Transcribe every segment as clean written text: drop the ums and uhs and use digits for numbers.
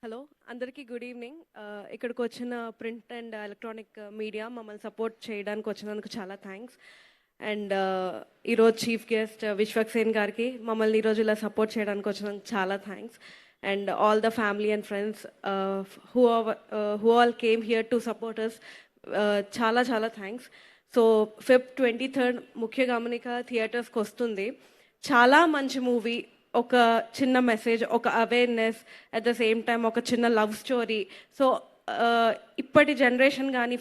Hello అందరికీ good evening. ఇక్కడికి వచ్చిన ప్రింట్ అండ్ ఎలక్ట్రానిక్ మీడియా మమ్మల్ని సపోర్ట్ చేయడానికి వచ్చినందుకు చాలా థ్యాంక్స్. అండ్ ఈరోజు చీఫ్ గెస్ట్ విశ్వక్సేన్ గారికి మమ్మల్ని ఈరోజు ఇలా సపోర్ట్ చేయడానికి వచ్చినందుకు చాలా thanks. And all the family and friends who all came here to supporters, చాలా చాలా థ్యాంక్స్. సో ఫిబ్ 23rd ముఖ్య గమనిక థియేటర్స్కి వస్తుంది. చాలా మంచి మూవీ, ఒక చిన్న మెసేజ్, ఒక awareness, at the same time ఒక చిన్న లవ్ స్టోరీ. సో ఇప్పటి జనరేషన్ కానీ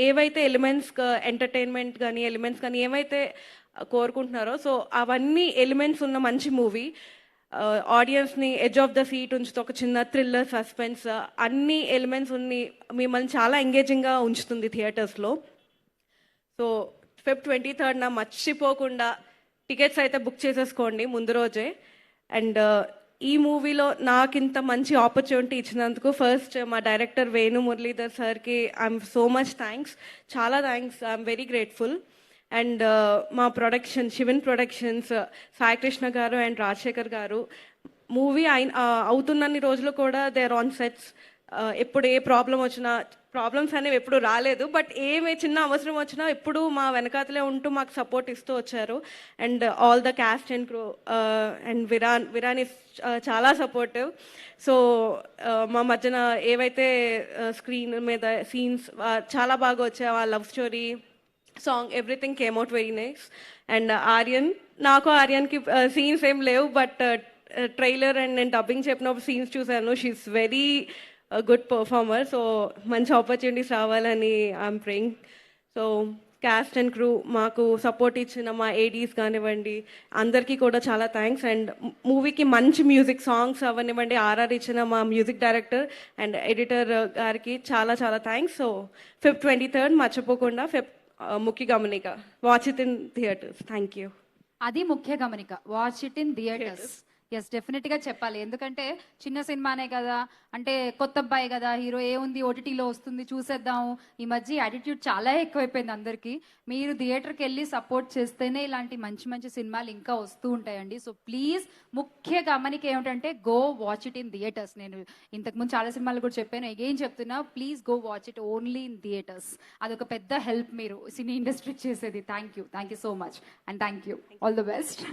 ఏవైతే ఎలిమెంట్స్, ఎంటర్టైన్మెంట్ కానీ ఎలిమెంట్స్ కానీ ఏవైతే కోరుకుంటున్నారో, సో అవన్నీ ఎలిమెంట్స్ ఉన్న మంచి మూవీ. ఆడియన్స్ని ఎడ్జ్ ఆఫ్ ద సీట్ ఉంచుతూ ఒక చిన్న థ్రిల్లర్, సస్పెన్స్, అన్ని ఎలిమెంట్స్ ఉన్ని మిమ్మల్ని చాలా ఎంగేజింగ్గా ఉంచుతుంది థియేటర్స్లో. సో ఫిబ్ 23rd మర్చిపోకుండా టికెట్స్ అయితే బుక్ చేసేసుకోండి ముందు రోజే. అండ్ ఈ మూవీలో నాకు ఇంత మంచి ఆపర్చునిటీ ఇచ్చినందుకు ఫస్ట్ మా డైరెక్టర్ వేణు మురళీధర్ సార్కి ఐఎమ్ సో మచ్ థ్యాంక్స్, చాలా thanks, I'm very grateful. And మా ప్రొడక్షన్ శివన్ ప్రొడక్షన్స్, సాయికృష్ణ గారు అండ్ రాజశేఖర్ గారు, మూవీ అవుతున్నన్ని రోజులు కూడా దే ఆర్ ఆన్ సెట్స్. ఎప్పుడు ఏ ప్రాబ్లం వచ్చినా, ప్రాబ్లమ్స్ అనేవి ఎప్పుడు రాలేదు, బట్ ఏమే చిన్న అవసరం వచ్చినా ఎప్పుడు మా వెనకాతలే ఉంటూ మాకు సపోర్ట్ ఇస్తూ వచ్చారు. And all the cast and crew and Virar is చాలా సపోర్టివ్. సో మా మధ్యన ఏవైతే స్క్రీన్ మీద సీన్స్ చాలా బాగా వచ్చాయి, ఆ love story, song, everything came out very nice. And ఆర్యన్కి సీన్స్ ఏం లేవు, బట్ ట్రైలర్ అండ్ నేను డబ్బింగ్ చెప్పినప్పుడు సీన్స్ చూశాను. She's very good performer. So మంచి ఆపర్చునిటీస్ రావాలని I'm praying. So cast and crew, మాకు సపోర్ట్ ఇచ్చిన మా ఏడీస్ కానివ్వండి, అందరికీ కూడా చాలా థ్యాంక్స్. అండ్ మూవీకి మంచి మ్యూజిక్, సాంగ్స్ అవనివ్వండి, ఆర్ఆర్ ఇచ్చిన మా మ్యూజిక్ డైరెక్టర్ అండ్ ఎడిటర్ గారికి చాలా చాలా థ్యాంక్స్. సో ఫిబ్ 23rd మర్చిపోకుండా ముఖ్య గమనిక, watch it in theatres. Thank you. అది ముఖ్య గమనిక, watch it in theatres. Yes, డెఫినెట్గా చెప్పాలి. ఎందుకంటే చిన్న సినిమానే కదా, అంటే కొత్త అబ్బాయి కదా, హీరో ఏముంది ఓటీటీలో వస్తుంది చూసేద్దాము. ఈ మధ్య యాటిట్యూడ్ చాలా ఎక్కువైపోయింది అందరికీ. మీరు థియేటర్కి వెళ్ళి సపోర్ట్ చేస్తేనే ఇలాంటి మంచి మంచి సినిమాలు ఇంకా వస్తూ ఉంటాయండి. సో ప్లీజ్, ముఖ్య గమనిక ఏమిటంటే go watch it in theatres. నేను ఇంతకుముందు చాలా సినిమాలు కూడా చెప్పాను, అగైన్ చెప్తున్నా, please go watch it only in theatres. అదొక పెద్ద హెల్ప్ మీరు సినీ ఇండస్ట్రీకి చేసేది. Thank you so much and thank you. All the best.